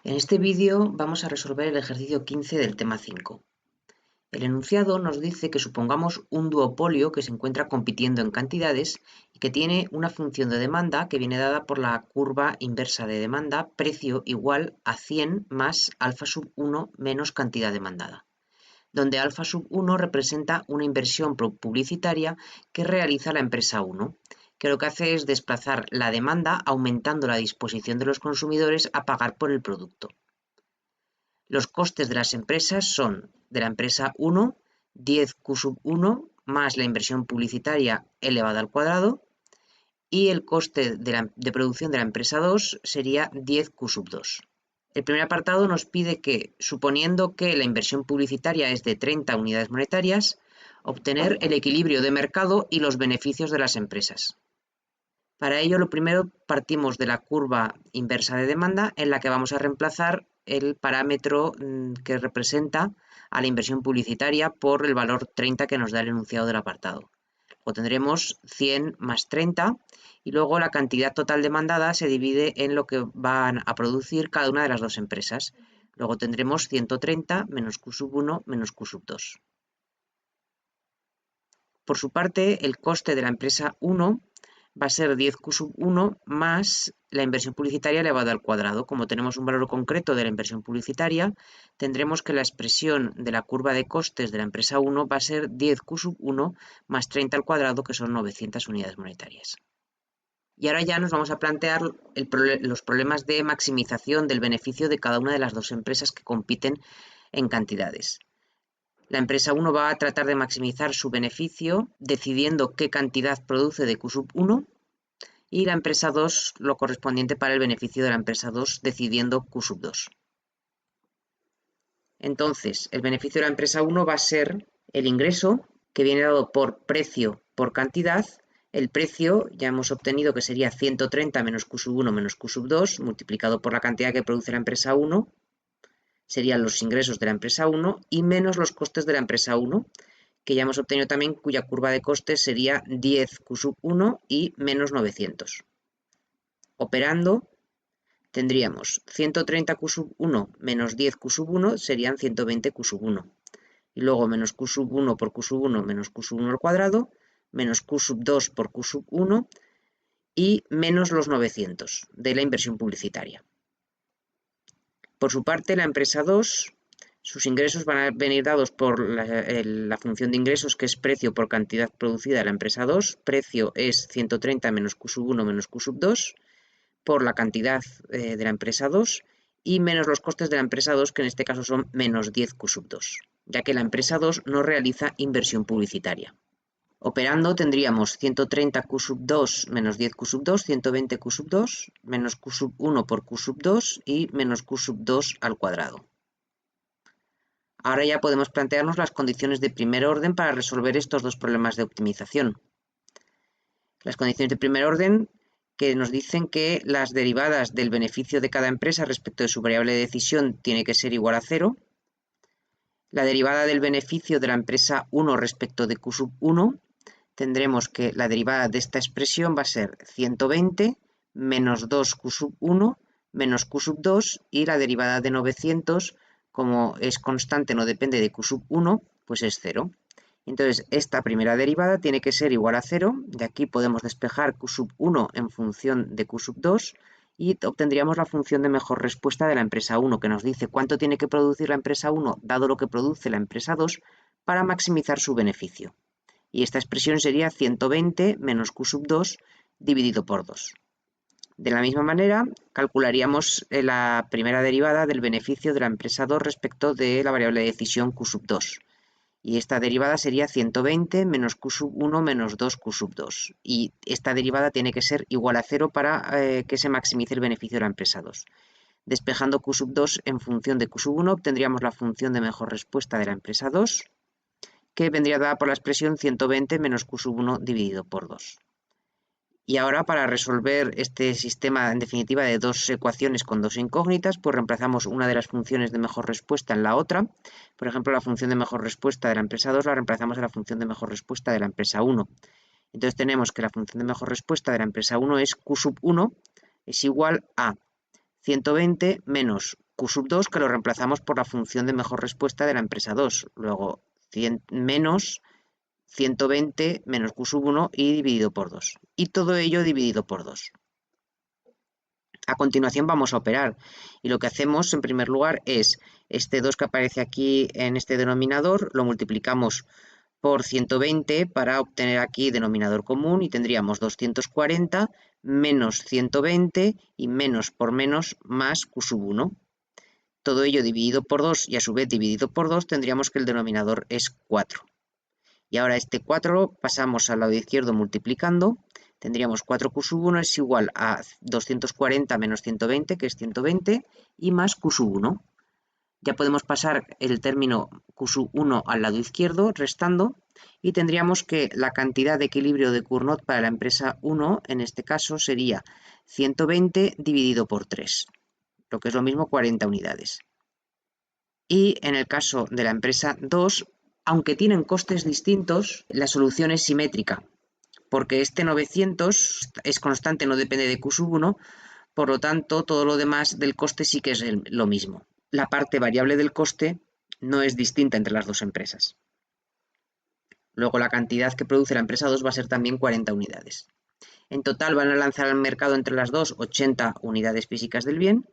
En este vídeo vamos a resolver el ejercicio 15 del tema 5. El enunciado nos dice que supongamos un duopolio que se encuentra compitiendo en cantidades y que tiene una función de demanda que viene dada por la curva inversa de demanda, precio igual a 100 más alfa sub 1 menos cantidad demandada, donde alfa sub 1 representa una inversión publicitaria que realiza la empresa 1, que lo que hace es desplazar la demanda aumentando la disposición de los consumidores a pagar por el producto. Los costes de las empresas son, de la empresa 1, 10 Q sub 1 más la inversión publicitaria elevada al cuadrado, y el coste de producción de la empresa 2 sería 10 Q sub 2. El primer apartado nos pide que, suponiendo que la inversión publicitaria es de 30 unidades monetarias, obtener el equilibrio de mercado y los beneficios de las empresas. Para ello, lo primero, partimos de la curva inversa de demanda, en la que vamos a reemplazar el parámetro que representa a la inversión publicitaria por el valor 30 que nos da el enunciado del apartado. Luego tendremos 100 más 30 y luego la cantidad total demandada se divide en lo que van a producir cada una de las dos empresas. Luego tendremos 130 menos Q sub 1 menos Q sub 2. Por su parte, el coste de la empresa 1 va a ser 10 Q sub 1 más la inversión publicitaria elevada al cuadrado. Como tenemos un valor concreto de la inversión publicitaria, tendremos que la expresión de la curva de costes de la empresa 1 va a ser 10 Q sub 1 más 30 al cuadrado, que son 900 unidades monetarias. Y ahora ya nos vamos a plantear los problemas de maximización del beneficio de cada una de las dos empresas que compiten en cantidades. La empresa 1 va a tratar de maximizar su beneficio decidiendo qué cantidad produce de Q sub 1 y la empresa 2 lo correspondiente para el beneficio de la empresa 2 decidiendo Q sub 2. Entonces, el beneficio de la empresa 1 va a ser el ingreso que viene dado por precio por cantidad. El precio ya hemos obtenido que sería 130 menos Q sub 1 menos Q sub 2 multiplicado por la cantidad que produce la empresa 1. Serían los ingresos de la empresa 1 y menos los costes de la empresa 1, que ya hemos obtenido también, cuya curva de costes sería 10 Q sub 1 y menos 900. Operando, tendríamos 130 Q sub 1 menos 10 Q sub 1 serían 120 Q sub 1. Y luego menos Q sub 1 por Q sub 1 menos Q sub 1 al cuadrado, menos Q sub 2 por Q sub 1 y menos los 900 de la inversión publicitaria. Por su parte, la empresa 2, sus ingresos van a venir dados por la función de ingresos, que es precio por cantidad producida de la empresa 2. Precio es 130 menos Q sub 1 menos Q sub 2 por la cantidad de la empresa 2 y menos los costes de la empresa 2, que en este caso son menos 10 Q sub 2, ya que la empresa 2 no realiza inversión publicitaria. Operando tendríamos 130 Q sub 2 menos 10 Q sub 2, 120 Q sub 2, menos Q sub 1 por Q sub 2 y menos Q sub 2 al cuadrado. Ahora ya podemos plantearnos las condiciones de primer orden para resolver estos dos problemas de optimización. Las condiciones de primer orden que nos dicen que las derivadas del beneficio de cada empresa respecto de su variable de decisión tiene que ser igual a 0. La derivada del beneficio de la empresa 1 respecto de Q sub 1, tendremos que la derivada de esta expresión va a ser 120 menos 2 Q sub 1 menos Q sub 2 y la derivada de 900, como es constante, no depende de Q sub 1, pues es 0. Entonces, esta primera derivada tiene que ser igual a 0. De aquí podemos despejar Q sub 1 en función de Q sub 2 y obtendríamos la función de mejor respuesta de la empresa 1, que nos dice cuánto tiene que producir la empresa 1, dado lo que produce la empresa 2, para maximizar su beneficio. Y esta expresión sería 120 menos Q sub 2 dividido por 2. De la misma manera, calcularíamos la primera derivada del beneficio de la empresa 2 respecto de la variable de decisión Q sub 2. Y esta derivada sería 120 menos Q sub 1 menos 2 Q sub 2. Y esta derivada tiene que ser igual a 0 para que se maximice el beneficio de la empresa 2. Despejando Q sub 2 en función de Q sub 1, obtendríamos la función de mejor respuesta de la empresa 2, que vendría dada por la expresión 120 menos Q sub 1 dividido por 2. Y ahora, para resolver este sistema, en definitiva, de dos ecuaciones con dos incógnitas, pues reemplazamos una de las funciones de mejor respuesta en la otra. Por ejemplo, la función de mejor respuesta de la empresa 2 la reemplazamos a la función de mejor respuesta de la empresa 1. Entonces tenemos que la función de mejor respuesta de la empresa 1 es Q sub 1 es igual a 120 menos Q sub 2, que lo reemplazamos por la función de mejor respuesta de la empresa 2. Luego menos 120 menos Q sub 1 y dividido por 2. Y todo ello dividido por 2. A continuación vamos a operar. Y lo que hacemos en primer lugar es este 2 que aparece aquí en este denominador, lo multiplicamos por 120 para obtener aquí denominador común y tendríamos 240 menos 120 y menos por menos más Q sub 1. Todo ello dividido por 2 y a su vez dividido por 2 tendríamos que el denominador es 4. Y ahora este 4 pasamos al lado izquierdo multiplicando. Tendríamos 4Q sub 1 es igual a 240 menos 120, que es 120, y más Q sub 1. Ya podemos pasar el término Q sub 1 al lado izquierdo, restando, y tendríamos que la cantidad de equilibrio de Cournot para la empresa 1, en este caso, sería 120 dividido por 3, lo que es lo mismo 40 unidades. Y en el caso de la empresa 2, aunque tienen costes distintos, la solución es simétrica, porque este 900 es constante, no depende de Q sub 1, por lo tanto, todo lo demás del coste sí que es lo mismo. La parte variable del coste no es distinta entre las dos empresas. Luego, la cantidad que produce la empresa 2 va a ser también 40 unidades. En total van a lanzar al mercado entre las dos 80 unidades físicas del bien,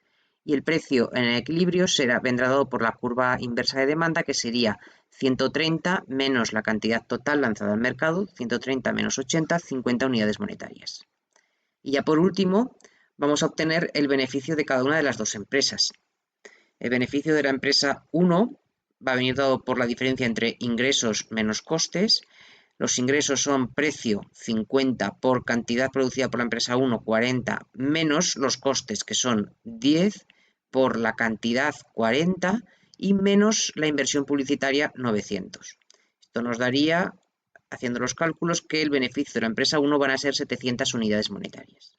y el precio en el equilibrio vendrá dado por la curva inversa de demanda, que sería 130 menos la cantidad total lanzada al mercado, 130 menos 80, 50 unidades monetarias. Y ya por último, vamos a obtener el beneficio de cada una de las dos empresas. El beneficio de la empresa 1 va a venir dado por la diferencia entre ingresos menos costes. Los ingresos son precio 50 por cantidad producida por la empresa 1, 40, menos los costes, que son 10 por la cantidad 40 y menos la inversión publicitaria 900. Esto nos daría, haciendo los cálculos, que el beneficio de la empresa 1 van a ser 700 unidades monetarias.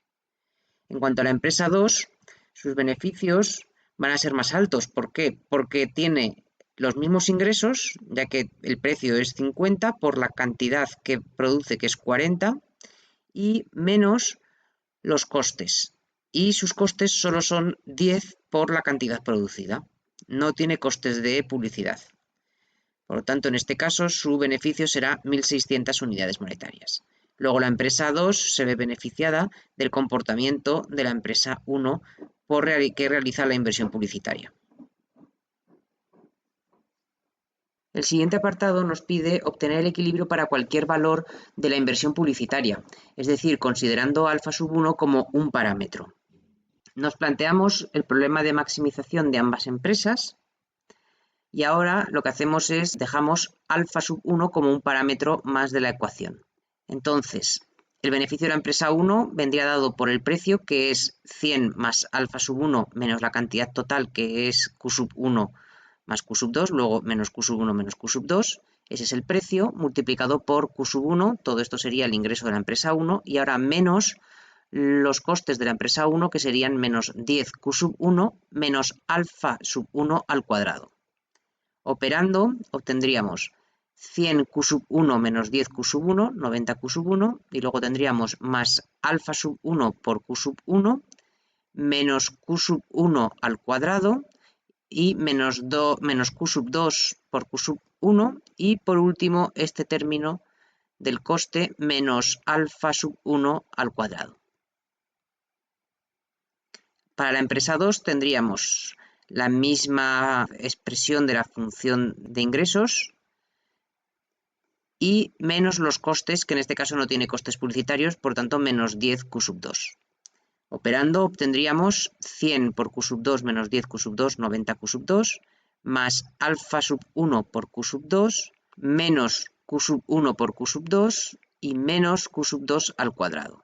En cuanto a la empresa 2, sus beneficios van a ser más altos. ¿Por qué? Porque tiene los mismos ingresos, ya que el precio es 50 por la cantidad que produce, que es 40, y menos los costes. Y sus costes solo son 10 por la cantidad producida. No tiene costes de publicidad. Por lo tanto, en este caso, su beneficio será 1.600 unidades monetarias. Luego, la empresa 2 se ve beneficiada del comportamiento de la empresa 1 que realiza la inversión publicitaria. El siguiente apartado nos pide obtener el equilibrio para cualquier valor de la inversión publicitaria, es decir, considerando alfa sub 1 como un parámetro. Nos planteamos el problema de maximización de ambas empresas y ahora lo que hacemos es dejamos alfa sub 1 como un parámetro más de la ecuación. Entonces, el beneficio de la empresa 1 vendría dado por el precio, que es 100 más alfa sub 1 menos la cantidad total, que es Q sub 1 más Q sub 2, luego menos Q sub 1 menos Q sub 2, ese es el precio, multiplicado por Q sub 1, todo esto sería el ingreso de la empresa 1, y ahora menos los costes de la empresa 1, que serían menos 10 Q sub 1 menos alfa sub 1 al cuadrado. Operando, obtendríamos 100 Q sub 1 menos 10 Q sub 1, 90 Q sub 1, y luego tendríamos más alfa sub 1 por Q sub 1, menos Q sub 1 al cuadrado, y menos Q sub 2 por Q sub 1, y por último este término del coste menos alfa sub 1 al cuadrado. Para la empresa 2 tendríamos la misma expresión de la función de ingresos y menos los costes, que en este caso no tiene costes publicitarios, por tanto menos 10 Q sub 2. Operando obtendríamos 100 por Q sub 2 menos 10 Q sub 2, 90 Q sub 2, más alfa sub 1 por Q sub 2, menos Q sub 1 por Q sub 2 y menos Q sub 2 al cuadrado.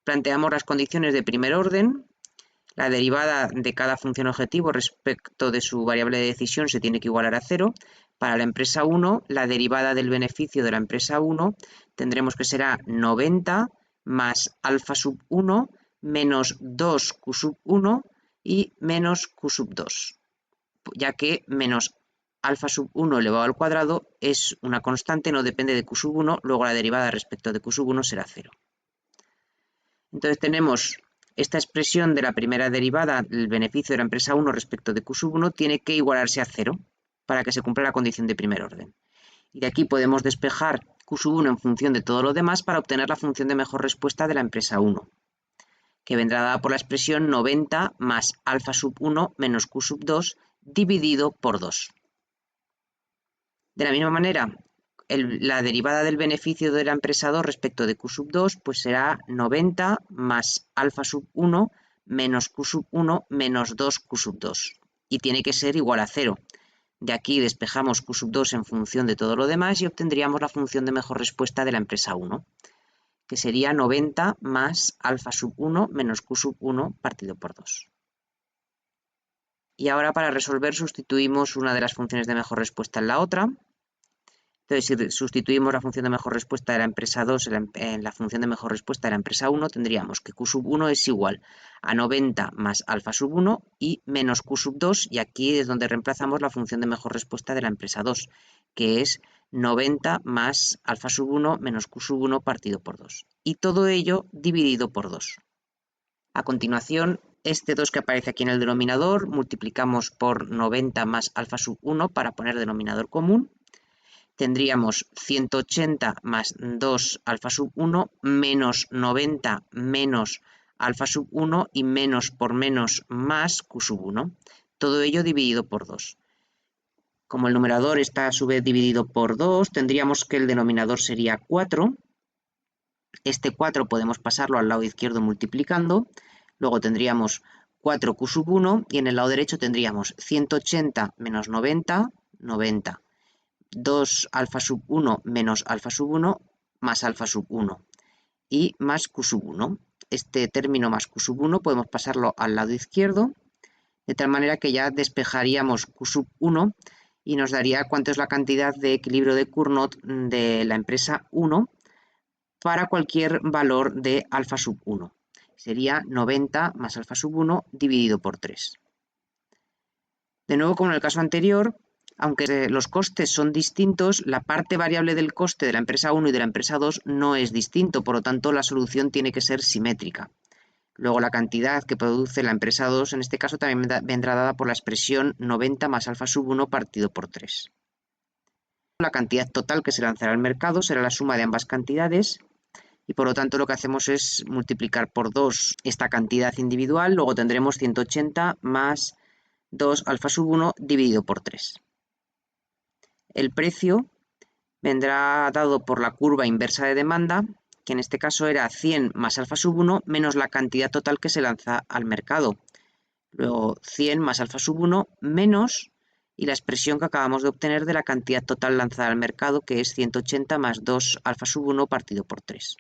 Planteamos las condiciones de primer orden. La derivada de cada función objetivo respecto de su variable de decisión se tiene que igualar a 0. Para la empresa 1, la derivada del beneficio de la empresa 1 tendremos que será 90 más alfa sub 1 menos 2 Q sub 1 y menos Q sub 2, ya que menos alfa sub 1 elevado al cuadrado es una constante, no depende de Q sub 1, luego la derivada respecto de Q sub 1 será 0. Entonces tenemos esta expresión de la primera derivada, el beneficio de la empresa 1 respecto de Q sub 1, tiene que igualarse a 0 para que se cumpla la condición de primer orden. Y de aquí podemos despejar Q sub 1 en función de todo lo demás para obtener la función de mejor respuesta de la empresa 1, que vendrá dada por la expresión 90 más alfa sub 1 menos Q sub 2 dividido por 2. De la misma manera, la derivada del beneficio de la empresa 2 respecto de Q sub 2 pues será 90 más alfa sub 1 menos Q sub 1 menos 2 Q sub 2. Y tiene que ser igual a 0. De aquí despejamos Q sub 2 en función de todo lo demás y obtendríamos la función de mejor respuesta de la empresa 1, que sería 90 más alfa sub 1 menos Q sub 1 partido por 2. Y ahora para resolver sustituimos una de las funciones de mejor respuesta en la otra. Entonces, si sustituimos la función de mejor respuesta de la empresa 2 en la función de mejor respuesta de la empresa 1, tendríamos que Q sub 1 es igual a 90 más alfa sub 1 y menos Q sub 2, y aquí es donde reemplazamos la función de mejor respuesta de la empresa 2, que es 90 más alfa sub 1 menos Q sub 1 partido por 2. Y todo ello dividido por 2. A continuación, este 2 que aparece aquí en el denominador, multiplicamos por 90 más alfa sub 1 para poner denominador común. Tendríamos 180 más 2 alfa sub 1 menos 90 menos alfa sub 1 y menos por menos más Q sub 1. Todo ello dividido por 2. Como el numerador está a su vez dividido por 2, tendríamos que el denominador sería 4. Este 4 podemos pasarlo al lado izquierdo multiplicando. Luego tendríamos 4Q sub 1 y en el lado derecho tendríamos 180 menos 90, 90. 2 alfa sub 1 menos alfa sub 1 más alfa sub 1 y más Q sub 1. Este término más Q sub 1 podemos pasarlo al lado izquierdo, de tal manera que ya despejaríamos Q sub 1 y nos daría cuánto es la cantidad de equilibrio de Cournot de la empresa 1 para cualquier valor de alfa sub 1. Sería 90 más alfa sub 1 dividido por 3. De nuevo, como en el caso anterior, aunque los costes son distintos, la parte variable del coste de la empresa 1 y de la empresa 2 no es distinto, por lo tanto la solución tiene que ser simétrica. Luego la cantidad que produce la empresa 2 en este caso también vendrá dada por la expresión 90 más alfa sub 1 partido por 3. La cantidad total que se lanzará al mercado será la suma de ambas cantidades y por lo tanto lo que hacemos es multiplicar por 2 esta cantidad individual, luego tendremos 180 más 2 alfa sub 1 dividido por 3. El precio vendrá dado por la curva inversa de demanda, que en este caso era 100 más alfa sub 1 menos la cantidad total que se lanza al mercado. Luego 100 más alfa sub 1 menos y la expresión que acabamos de obtener de la cantidad total lanzada al mercado, que es 180 más 2 alfa sub 1 partido por 3.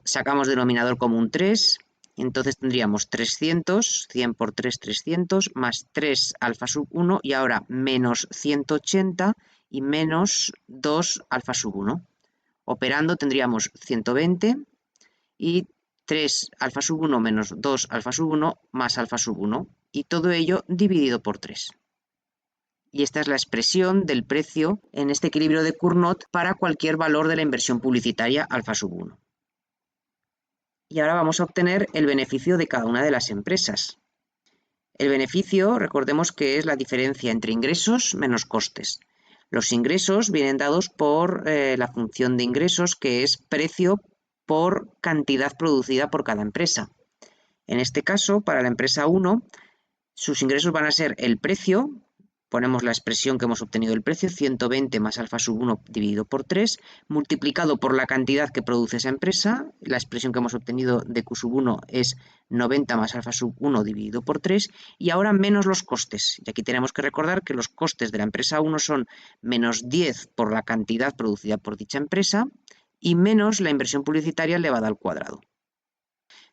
Sacamos denominador común 3. Entonces tendríamos 300, 100 por 3, 300, más 3 alfa sub 1 y ahora menos 180 y menos 2 alfa sub 1. Operando tendríamos 120 y 3 alfa sub 1 menos 2 alfa sub 1 más alfa sub 1 y todo ello dividido por 3. Y esta es la expresión del precio en este equilibrio de Cournot para cualquier valor de la inversión publicitaria alfa sub 1. Y ahora vamos a obtener el beneficio de cada una de las empresas. El beneficio, recordemos que es la diferencia entre ingresos menos costes. Los ingresos vienen dados por la función de ingresos, que es precio por cantidad producida por cada empresa. En este caso, para la empresa 1, sus ingresos van a ser el precio. Ponemos la expresión que hemos obtenido del precio, 120 más alfa sub 1 dividido por 3, multiplicado por la cantidad que produce esa empresa. La expresión que hemos obtenido de Q sub 1 es 90 más alfa sub 1 dividido por 3, y ahora menos los costes. Y aquí tenemos que recordar que los costes de la empresa 1 son menos 10 por la cantidad producida por dicha empresa y menos la inversión publicitaria elevada al cuadrado.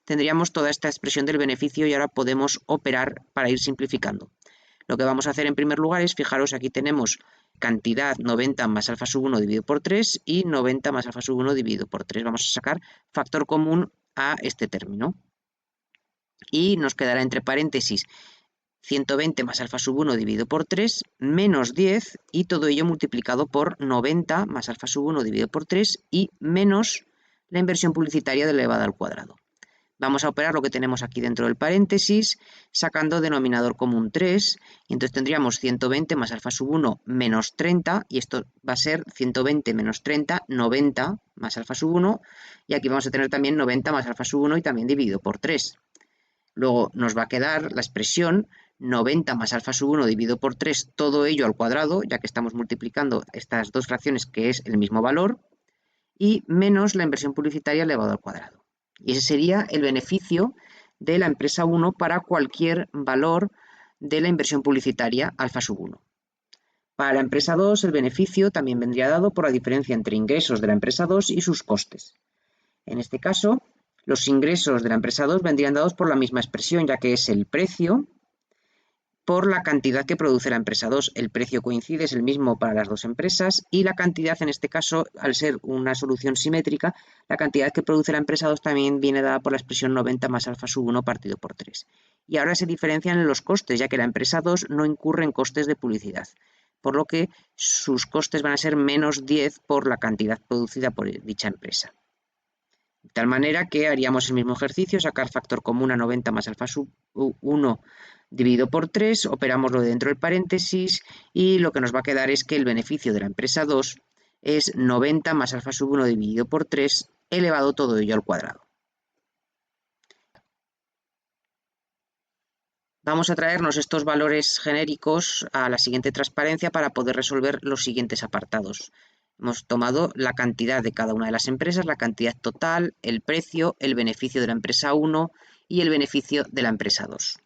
Tendríamos toda esta expresión del beneficio y ahora podemos operar para ir simplificando. Lo que vamos a hacer en primer lugar es, fijaros, aquí tenemos cantidad 90 más alfa sub 1 dividido por 3 y 90 más alfa sub 1 dividido por 3. Vamos a sacar factor común a este término. Y nos quedará entre paréntesis 120 más alfa sub 1 dividido por 3 menos 10 y todo ello multiplicado por 90 más alfa sub 1 dividido por 3 y menos la inversión publicitaria elevada al cuadrado. Vamos a operar lo que tenemos aquí dentro del paréntesis, sacando denominador común 3, y entonces tendríamos 120 más alfa sub 1 menos 30, y esto va a ser 120 menos 30, 90 más alfa sub 1, y aquí vamos a tener también 90 más alfa sub 1 y también dividido por 3. Luego nos va a quedar la expresión 90 más alfa sub 1 dividido por 3, todo ello al cuadrado, ya que estamos multiplicando estas dos fracciones que es el mismo valor, y menos la inversión publicitaria elevado al cuadrado. Y ese sería el beneficio de la empresa 1 para cualquier valor de la inversión publicitaria alfa sub 1. Para la empresa 2, el beneficio también vendría dado por la diferencia entre ingresos de la empresa 2 y sus costes. En este caso, los ingresos de la empresa 2 vendrían dados por la misma expresión, ya que es el precio por la cantidad que produce la empresa 2. El precio coincide, es el mismo para las dos empresas, y la cantidad, en este caso, al ser una solución simétrica, la cantidad que produce la empresa 2 también viene dada por la expresión 90 más alfa sub 1 partido por 3. Y ahora se diferencian los costes, ya que la empresa 2 no incurre en costes de publicidad, por lo que sus costes van a ser menos 10 por la cantidad producida por dicha empresa. De tal manera que haríamos el mismo ejercicio, sacar factor común a 90 más alfa sub 1 dividido por 3, operámoslo dentro del paréntesis y lo que nos va a quedar es que el beneficio de la empresa 2 es 90 más alfa sub 1 dividido por 3 elevado todo ello al cuadrado. Vamos a traernos estos valores genéricos a la siguiente transparencia para poder resolver los siguientes apartados. Hemos tomado la cantidad de cada una de las empresas, la cantidad total, el precio, el beneficio de la empresa 1 y el beneficio de la empresa 2.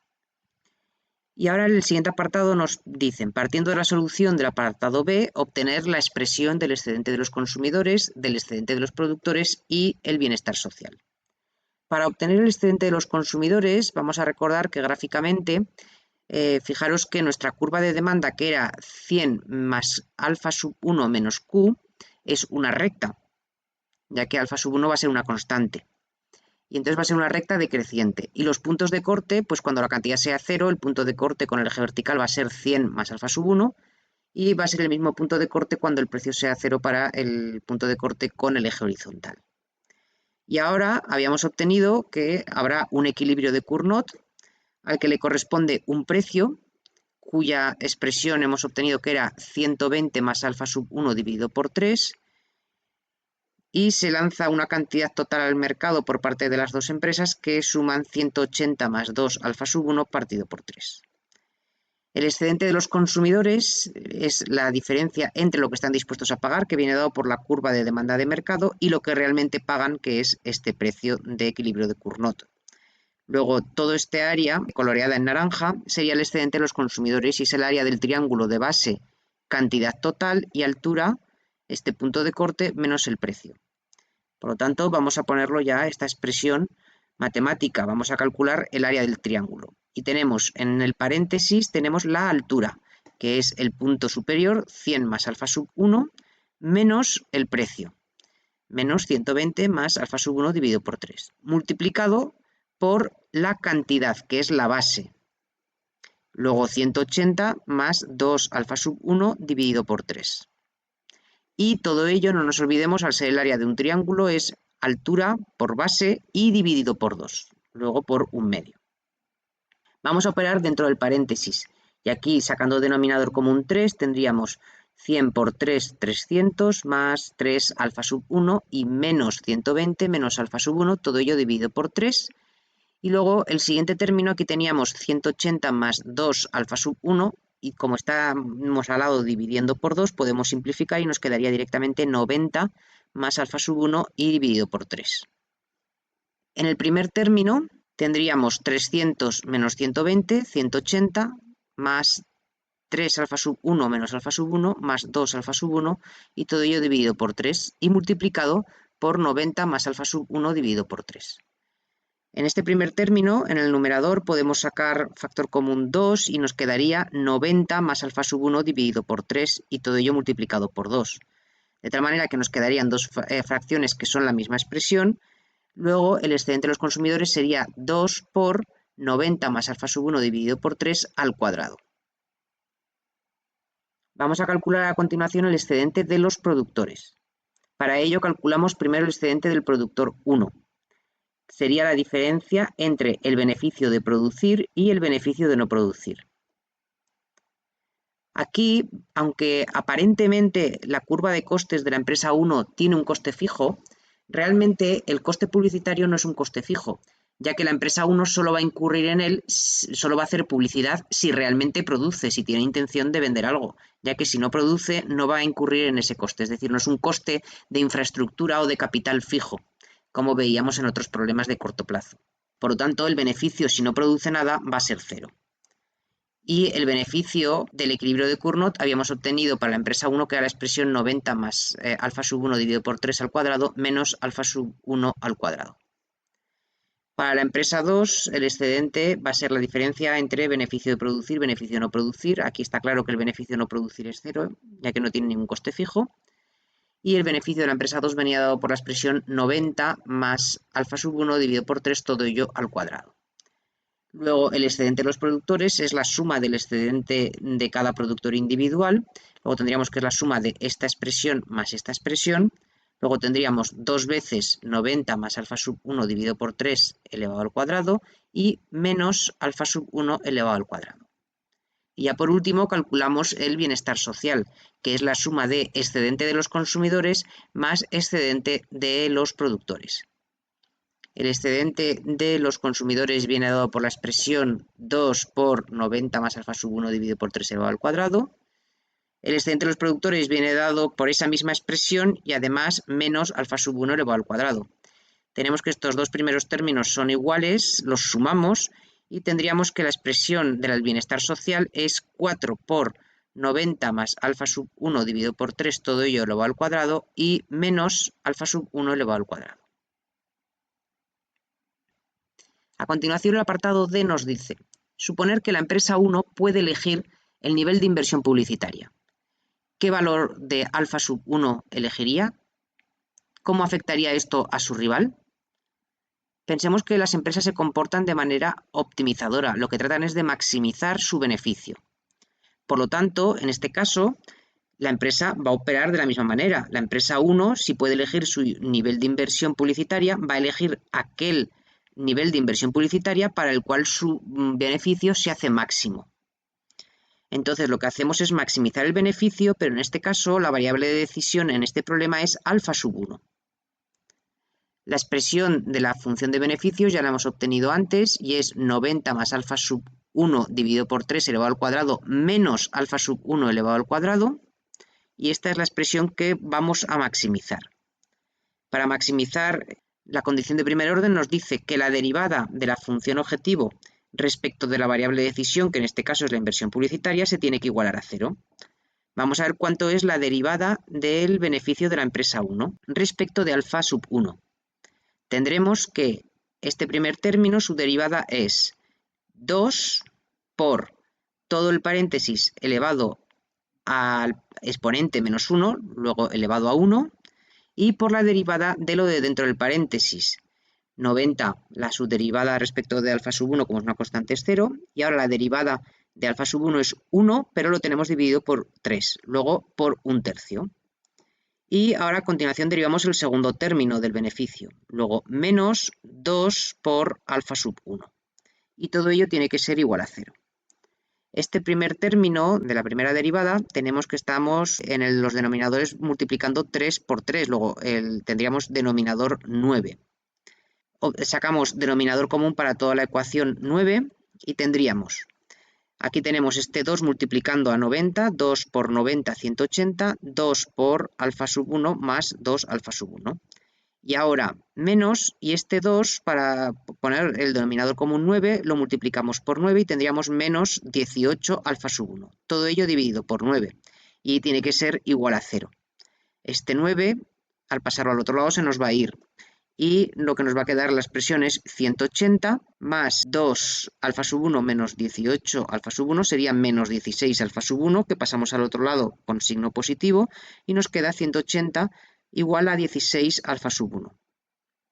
Y ahora en el siguiente apartado nos dicen, partiendo de la solución del apartado B, obtener la expresión del excedente de los consumidores, del excedente de los productores y el bienestar social. Para obtener el excedente de los consumidores, vamos a recordar que gráficamente, fijaros que nuestra curva de demanda, que era 100 más alfa sub 1 menos Q, es una recta, ya que alfa sub 1 va a ser una constante. Y entonces va a ser una recta decreciente. Y los puntos de corte, pues cuando la cantidad sea 0, el punto de corte con el eje vertical va a ser 100 más alfa sub 1, y va a ser el mismo punto de corte cuando el precio sea 0 para el punto de corte con el eje horizontal. Y ahora habíamos obtenido que habrá un equilibrio de Cournot al que le corresponde un precio cuya expresión hemos obtenido que era 120 más alfa sub 1 dividido por 3, y se lanza una cantidad total al mercado por parte de las dos empresas que suman 180 más 2 alfa sub 1 partido por 3. El excedente de los consumidores es la diferencia entre lo que están dispuestos a pagar, que viene dado por la curva de demanda de mercado, y lo que realmente pagan, que es este precio de equilibrio de Cournot. Luego, todo este área, coloreada en naranja, sería el excedente de los consumidores y es el área del triángulo de base, cantidad total y altura, este punto de corte, menos el precio. Por lo tanto, vamos a ponerlo ya, esta expresión matemática, vamos a calcular el área del triángulo. Y tenemos en el paréntesis, tenemos la altura, que es el punto superior, 100 más alfa sub 1, menos el precio, menos 120 más alfa sub 1 dividido por 3, multiplicado por la cantidad, que es la base. Luego 180 más 2 alfa sub 1 dividido por 3. Y todo ello, no nos olvidemos, al ser el área de un triángulo, es altura por base y dividido por 2, luego por un medio. Vamos a operar dentro del paréntesis, y aquí sacando denominador común 3, tendríamos 100 por 3, 300, más 3 alfa sub 1 y menos 120 menos alfa sub 1, todo ello dividido por 3. Y luego el siguiente término, aquí teníamos 180 más 2 alfa sub 1, y como estamos al lado dividiendo por 2, podemos simplificar y nos quedaría directamente 90 más alfa sub 1 y dividido por 3. En el primer término tendríamos 300 menos 120, 180, más 3 alfa sub 1 menos alfa sub 1, más 2 alfa sub 1, y todo ello dividido por 3, y multiplicado por 90 más alfa sub 1 dividido por 3. En este primer término, en el numerador, podemos sacar factor común 2 y nos quedaría 90 más alfa sub 1 dividido por 3 y todo ello multiplicado por 2. De tal manera que nos quedarían dos fracciones que son la misma expresión. Luego el excedente de los consumidores sería 2 por 90 más alfa sub 1 dividido por 3 al cuadrado. Vamos a calcular a continuación el excedente de los productores. Para ello calculamos primero el excedente del productor 1. sería la diferencia entre el beneficio de producir y el beneficio de no producir. Aquí, aunque aparentemente la curva de costes de la empresa 1 tiene un coste fijo, realmente el coste publicitario no es un coste fijo, ya que la empresa 1 solo va a incurrir en él, solo va a hacer publicidad si realmente produce, si tiene intención de vender algo, ya que si no produce no va a incurrir en ese coste, es decir, no es un coste de infraestructura o de capital fijo, como veíamos en otros problemas de corto plazo. Por lo tanto, el beneficio si no produce nada va a ser cero. Y el beneficio del equilibrio de Cournot habíamos obtenido para la empresa 1, que era la expresión 90 más alfa sub 1 dividido por 3 al cuadrado menos alfa sub 1 al cuadrado. Para la empresa 2, el excedente va a ser la diferencia entre beneficio de producir y beneficio de no producir. Aquí está claro que el beneficio de no producir es cero, ya que no tiene ningún coste fijo. Y el beneficio de la empresa 2 venía dado por la expresión 90 más alfa sub 1 dividido por 3, todo ello al cuadrado. Luego, el excedente de los productores es la suma del excedente de cada productor individual. Luego tendríamos que es la suma de esta expresión más esta expresión. Luego tendríamos 2 veces 90 más alfa sub 1 dividido por 3 elevado al cuadrado y menos alfa sub 1 elevado al cuadrado. Y ya por último calculamos el bienestar social, que es la suma de excedente de los consumidores más excedente de los productores. El excedente de los consumidores viene dado por la expresión 2 por 90 más alfa sub 1 dividido por 3 elevado al cuadrado. El excedente de los productores viene dado por esa misma expresión y además menos alfa sub 1 elevado al cuadrado. Tenemos que estos dos primeros términos son iguales, los sumamos y tendríamos que la expresión del bienestar social es 4 por 90 más alfa sub 1 dividido por 3, todo ello elevado al cuadrado, y menos alfa sub 1 elevado al cuadrado. A continuación, el apartado D nos dice: suponer que la empresa 1 puede elegir el nivel de inversión publicitaria. ¿Qué valor de alfa sub 1 elegiría? ¿Cómo afectaría esto a su rival? Pensemos que las empresas se comportan de manera optimizadora, lo que tratan es de maximizar su beneficio. Por lo tanto, en este caso, la empresa va a operar de la misma manera. La empresa 1, si puede elegir su nivel de inversión publicitaria, va a elegir aquel nivel de inversión publicitaria para el cual su beneficio se hace máximo. Entonces lo que hacemos es maximizar el beneficio, pero en este caso la variable de decisión en este problema es alfa sub 1. La expresión de la función de beneficios ya la hemos obtenido antes y es 90 más alfa sub 1 dividido por 3 elevado al cuadrado menos alfa sub 1 elevado al cuadrado, y esta es la expresión que vamos a maximizar. Para maximizar la condición de primer orden nos dice que la derivada de la función objetivo respecto de la variable de decisión, que en este caso es la inversión publicitaria, se tiene que igualar a 0. Vamos a ver cuánto es la derivada del beneficio de la empresa 1 respecto de alfa sub 1. Tendremos que este primer término, su derivada es 2 por todo el paréntesis elevado al exponente menos 1, luego elevado a 1, y por la derivada de lo de dentro del paréntesis. 90, la subderivada respecto de alfa sub 1, como es una constante, es 0, y ahora la derivada de alfa sub 1 es 1, pero lo tenemos dividido por 3, luego por 1/3. Y ahora a continuación derivamos el segundo término del beneficio, luego menos 2 por alfa sub 1. Y todo ello tiene que ser igual a 0. Este primer término de la primera derivada tenemos que estamos en los denominadores multiplicando 3 por 3, luego tendríamos denominador 9. Sacamos denominador común para toda la ecuación 9 y tendríamos, aquí tenemos este 2 multiplicando a 90, 2 por 90, 180, 2 por alfa sub 1 más 2 alfa sub 1. Y ahora menos, y este 2, para poner el denominador común 9, lo multiplicamos por 9 y tendríamos menos 18 alfa sub 1. Todo ello dividido por 9 y tiene que ser igual a 0. Este 9, al pasarlo al otro lado, se nos va a ir. Y lo que nos va a quedar la expresión es 180 más 2 alfa sub 1 menos 18 alfa sub 1 sería menos 16 alfa sub 1, que pasamos al otro lado con signo positivo, y nos queda 180 igual a 16 alfa sub 1.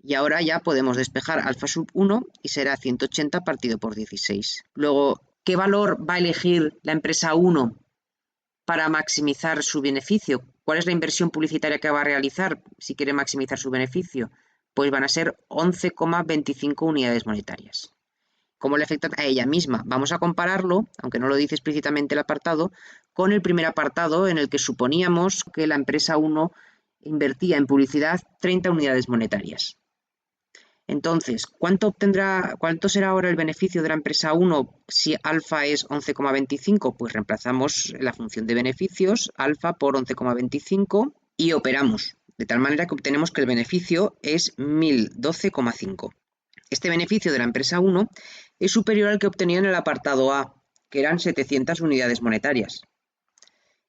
Y ahora ya podemos despejar alfa sub 1 y será 180 partido por 16. Luego, ¿qué valor va a elegir la empresa 1 para maximizar su beneficio? ¿Cuál es la inversión publicitaria que va a realizar si quiere maximizar su beneficio? pues van a ser 11,25 unidades monetarias. ¿Cómo le afecta a ella misma? Vamos a compararlo, aunque no lo dice explícitamente el apartado, con el primer apartado en el que suponíamos que la empresa 1 invertía en publicidad 30 unidades monetarias. Entonces, ¿cuánto será ahora el beneficio de la empresa 1 si alfa es 11,25? Pues reemplazamos la función de beneficios, alfa por 11,25 y operamos, de tal manera que obtenemos que el beneficio es 1012,5. Este beneficio de la empresa 1 es superior al que obtenía en el apartado A, que eran 700 unidades monetarias.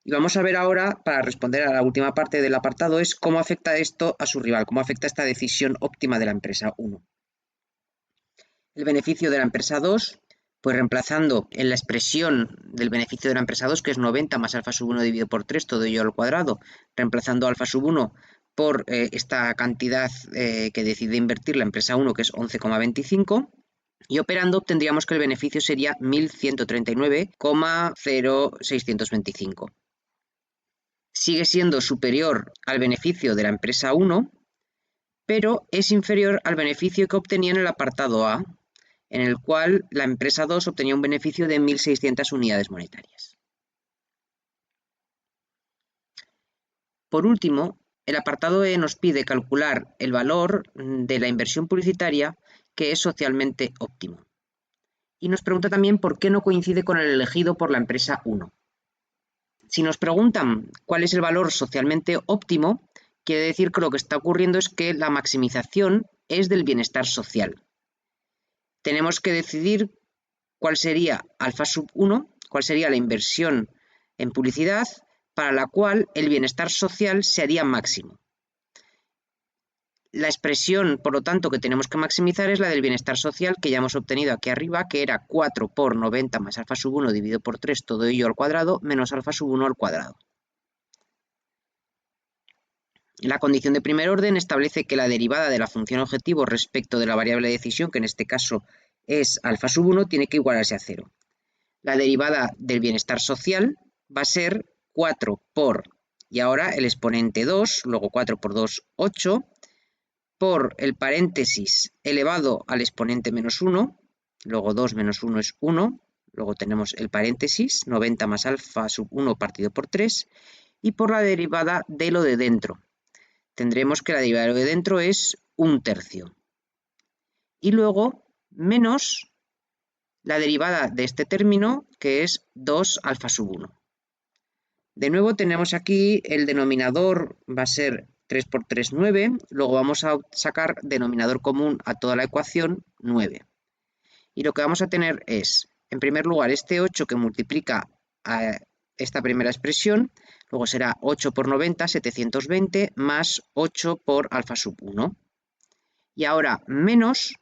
Y vamos a ver ahora, para responder a la última parte del apartado, es cómo afecta esto a su rival, cómo afecta esta decisión óptima de la empresa 1. El beneficio de la empresa 2, pues reemplazando en la expresión del beneficio de la empresa 2, que es 90 más alfa sub 1 dividido por 3, todo ello al cuadrado, reemplazando alfa sub 1 por esta cantidad que decide invertir la empresa 1, que es 11,25, y operando obtendríamos que el beneficio sería 1139,0625. Sigue siendo superior al beneficio de la empresa 1, pero es inferior al beneficio que obtenía en el apartado A, en el cual la empresa 2 obtenía un beneficio de 1.600 unidades monetarias. Por último, el apartado E nos pide calcular el valor de la inversión publicitaria que es socialmente óptimo. Y nos pregunta también por qué no coincide con el elegido por la empresa 1. Si nos preguntan cuál es el valor socialmente óptimo, quiere decir que lo que está ocurriendo es que la maximización es del bienestar social. Tenemos que decidir cuál sería alfa sub 1, cuál sería la inversión en publicidad para la cual el bienestar social se haría máximo. La expresión, por lo tanto, que tenemos que maximizar es la del bienestar social que ya hemos obtenido aquí arriba, que era 4 por 90 más alfa sub 1 dividido por 3, todo ello al cuadrado, menos alfa sub 1 al cuadrado. La condición de primer orden establece que la derivada de la función objetivo respecto de la variable de decisión, que en este caso es alfa sub 1, tiene que igualarse a 0. La derivada del bienestar social va a ser 4 por, y ahora el exponente 2, luego 4 por 2, 8, por el paréntesis elevado al exponente menos 1, luego 2 menos 1 es 1, luego tenemos el paréntesis, 90 más alfa sub 1 partido por 3, y por la derivada de lo de dentro. Tendremos que la derivada de lo de dentro es 1/3. Y luego menos la derivada de este término, que es 2 alfa sub 1. De nuevo tenemos aquí el denominador, va a ser 3 por 3, 9. Luego vamos a sacar denominador común a toda la ecuación, 9. Y lo que vamos a tener es, en primer lugar, este 8 que multiplica a esta primera expresión, luego será 8 por 90, 720, más 8 por alfa sub 1. Y ahora menos,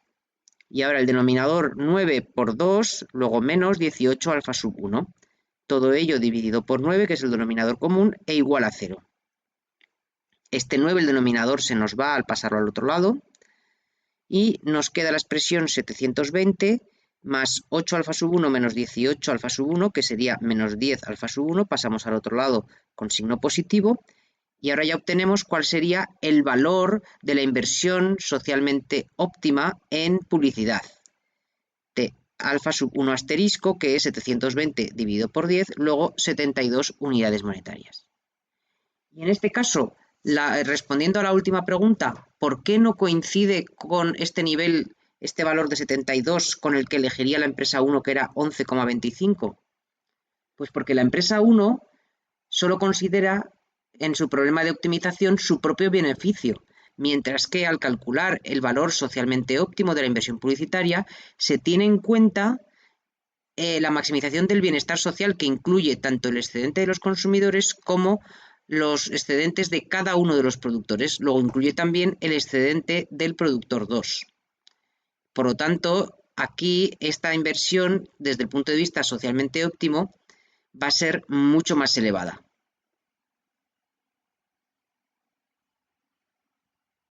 y ahora el denominador 9 por 2, luego menos 18 alfa sub 1. Todo ello dividido por 9, que es el denominador común, e igual a 0. Este 9, el denominador, se nos va al pasarlo al otro lado, y nos queda la expresión 720 más 8 alfa sub 1 menos 18 alfa sub 1, que sería menos 10 alfa sub 1, pasamos al otro lado con signo positivo, y ahora ya obtenemos cuál sería el valor de la inversión socialmente óptima en publicidad. De alfa sub 1 asterisco, que es 720 dividido por 10, luego 72 unidades monetarias. Y en este caso, respondiendo a la última pregunta, ¿por qué no coincide con este nivel, este valor de 72 con el que elegiría la empresa 1, que era 11,25? Pues porque la empresa 1 solo considera en su problema de optimización su propio beneficio, mientras que al calcular el valor socialmente óptimo de la inversión publicitaria se tiene en cuenta la maximización del bienestar social, que incluye tanto el excedente de los consumidores como los excedentes de cada uno de los productores. Luego incluye también el excedente del productor 2. Por lo tanto, aquí esta inversión, desde el punto de vista socialmente óptimo, va a ser mucho más elevada.